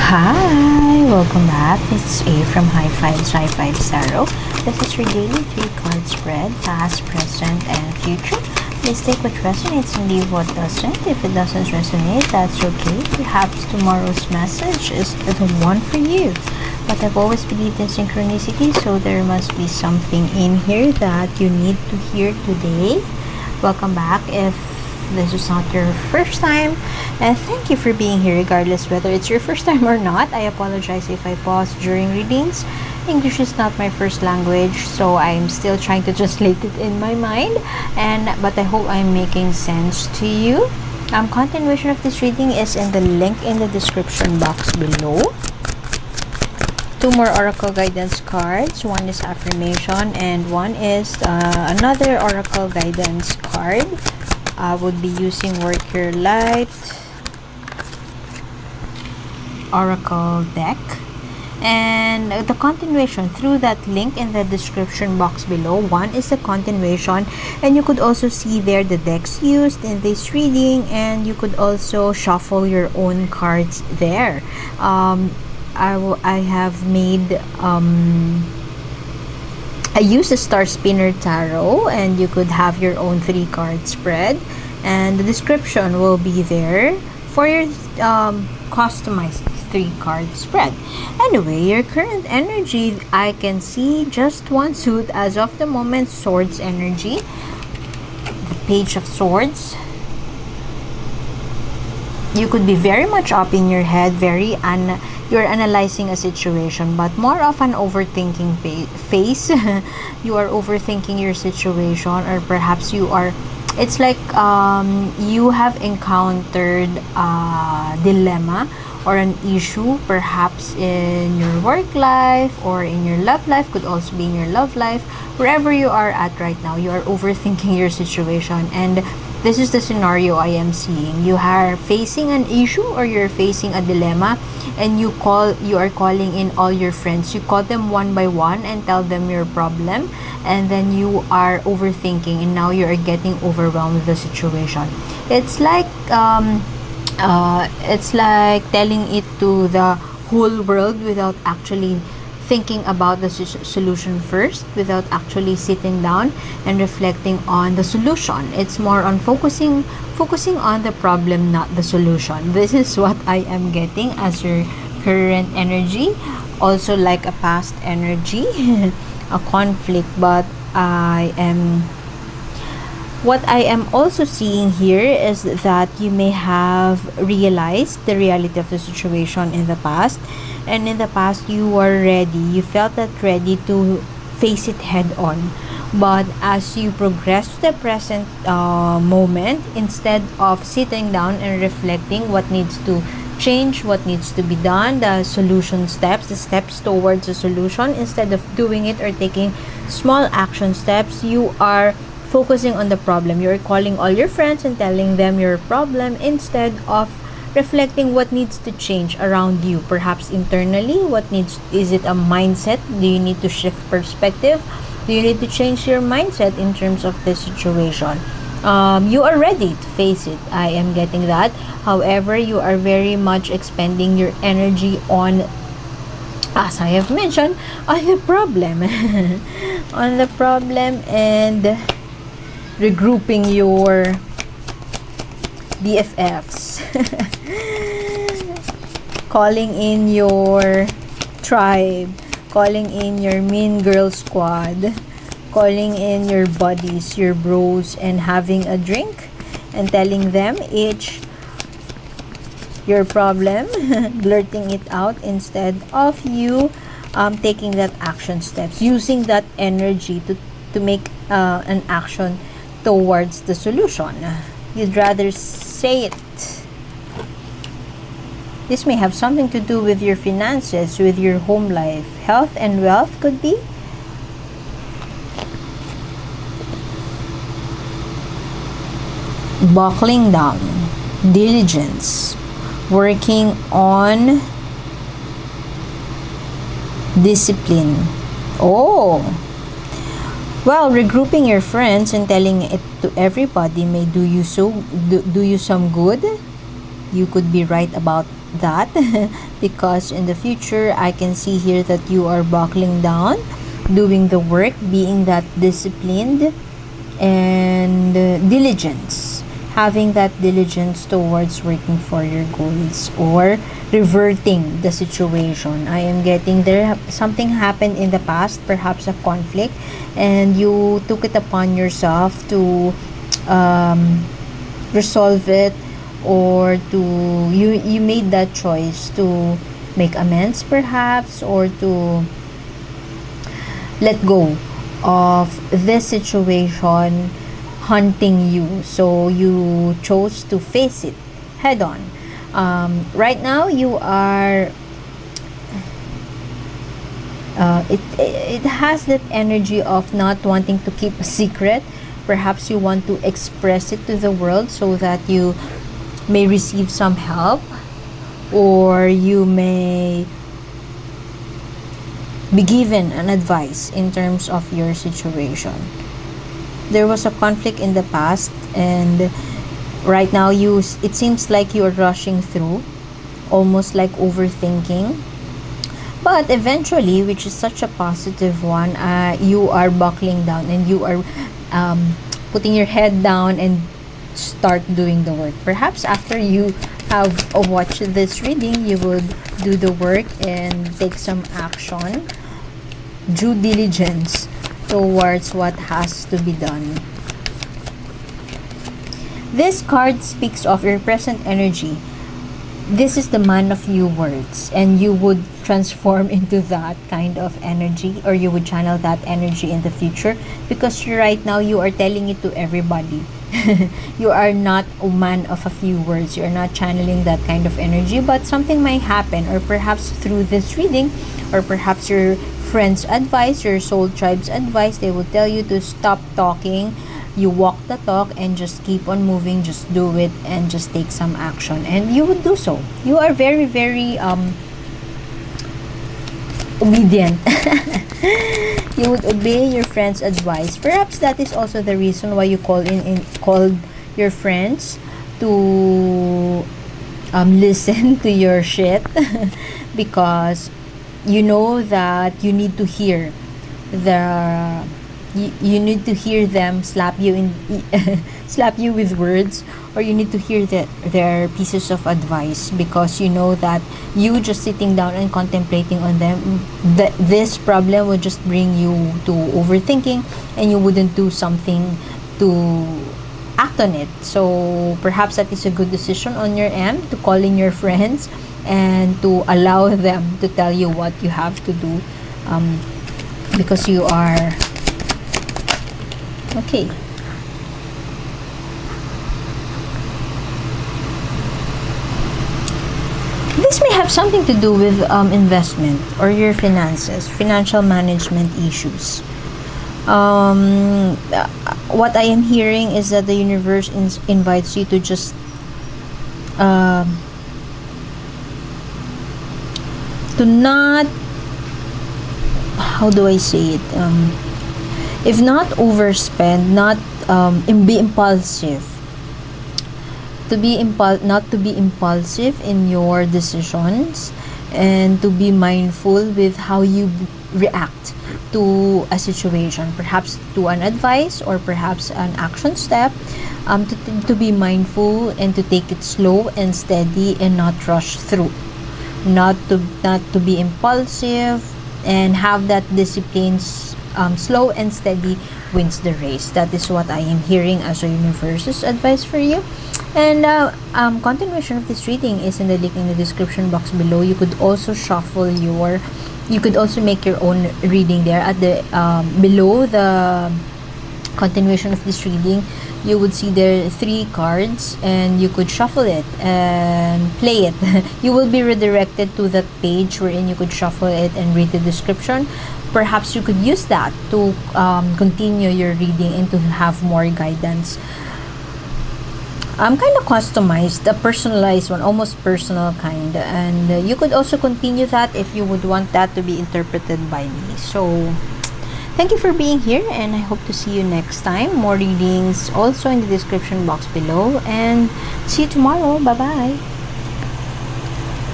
Hi, welcome back. This is A from High Five Sci-Fi Tarot. This is your daily 3-card spread, past, present, and future. Please take what resonates and leave what doesn't. If it doesn't resonate, that's okay. Perhaps tomorrow's message is the one for you. But I've always believed in synchronicity, so there must be something in here that you need to hear today. Welcome back. If this is not your first time, and thank you for being here regardless whether it's your first time or not. I apologize if I pause during readings. English is not my first language, so I'm still trying to translate it in my mind, but I hope I'm making sense to you. Continuation of this reading is in the link in the description box below. Two more oracle guidance cards. One is affirmation and one is another oracle guidance card. I would be using Work Your Light Oracle deck, and the continuation through that link in the description box below. One is the continuation, and you could also see there the decks used in this reading, and you could also shuffle your own cards there. I have made I use the Star Spinner Tarot, and you could have your own 3-card spread, and the description will be there for your customized 3-card spread. Anyway, your current energy, I can see just one suit as of the moment. Swords energy, the Page of Swords. You could be very much up in your head, you're analyzing a situation, but more of an overthinking phase. You are overthinking your situation, or perhaps it's like you have encountered a dilemma or an issue, perhaps in your work life or in your love life. Could also be in your love life. Wherever you are at right now, you are overthinking your situation, and this is the scenario I am seeing. You are facing an issue or you're facing a dilemma, and you are calling in all your friends. You call them one by one and tell them your problem, and then you are overthinking, and now you are getting overwhelmed with the situation. It's like telling it to the whole world without actually thinking about the solution first, without actually sitting down and reflecting on the solution. It's more on focusing on the problem, not the solution. This is what I am getting as your current energy. Also like a past energy, a conflict, but what I am also seeing here is that you may have realized the reality of the situation in the past, and in the past you were ready, you felt that ready to face it head on. But as you progress to the present moment, instead of sitting down and reflecting what needs to change, what needs to be done, the solution steps, the steps towards a solution, instead of doing it or taking small action steps, you are focusing on the problem. You're calling all your friends and telling them your problem, instead of reflecting what needs to change around you, perhaps internally. Is it a mindset? Do you need to shift perspective? Do you need to change your mindset in terms of this situation? You are ready to face it. I am getting that. However, you are very much expending your energy on, as I have mentioned, on the problem. On the problem, and regrouping your BFFs. Calling in your tribe, calling in your mean girl squad, calling in your buddies, your bros, and having a drink and telling them each your problem, blurting it out, instead of you taking that action steps, using that energy to make an action towards the solution. You'd rather say it. This may have something to do with your finances, with your home life. Health and wealth could be. Buckling down. Diligence. Working on discipline. Oh, well, regrouping your friends and telling it to everybody may do you some good. You could be right about that because in the future I can see here that you are buckling down, doing the work, being that disciplined, and diligence, having that diligence towards working for your goals or reverting the situation. I am getting there. Something happened in the past, perhaps a conflict, and you took it upon yourself to resolve it, or to you made that choice to make amends, perhaps, or to let go of this situation haunting you. So you chose to face it head on. Right now you are it has that energy of not wanting to keep a secret. Perhaps you want to express it to the world so that you may receive some help, or you may be given an advice in terms of your situation. There was a conflict in the past, and right now it seems like you are rushing through, almost like overthinking. But eventually, which is such a positive one, you are buckling down, and you are putting your head down and start doing the work. Perhaps after you have watched this reading, you would do the work and take some action, due diligence towards what has to be done. This card speaks of your present energy. This is the man of few words, and you would transform into that kind of energy, or you would channel that energy in the future, because right now you are telling it to everybody. You are not a man of a few words. You're not channeling that kind of energy, but something might happen, or perhaps through this reading, or perhaps your friend's advice, your soul tribe's advice, they will tell you to stop talking. You walk the talk and just keep on moving, just do it, and just take some action, and you would do so. You are very, very obedient. You would obey your friend's advice. Perhaps that is also the reason why you called your friends to listen to your shit because you know that you need to hear you need to hear them slap you in slap you with words, or you need to hear their pieces of advice, because you know that you just sitting down and contemplating on them, this problem would just bring you to overthinking, and you wouldn't do something to act on it. So perhaps that is a good decision on your end, to call in your friends and to allow them to tell you what you have to do, because you are okay. This may have something to do with investment or your finances, financial management issues. What I am hearing is that the universe invites you to just to not, how do I say it, if not overspend, not be impulsive, not to be impulsive in your decisions, and to be mindful with how you react to a situation, perhaps to an advice or perhaps an action step, to be mindful and to take it slow and steady and not rush through, not to be impulsive, and have that discipline. Slow and steady wins the race. That is what I am hearing as a universe's advice for you. And continuation of this reading is in the link in the description box below. You could also you could also make your own reading there at the below the continuation of this reading. You would see there 3 cards, and you could shuffle it and play it. You will be redirected to that page wherein you could shuffle it and read the description. Perhaps you could use that to continue your reading and to have more guidance. I'm kind of customized, a personalized one, almost personal kind, and you could also continue that if you would want that to be interpreted by me. So thank you for being here, and I hope to see you next time. More readings also in the description box below, and see you tomorrow. Bye bye.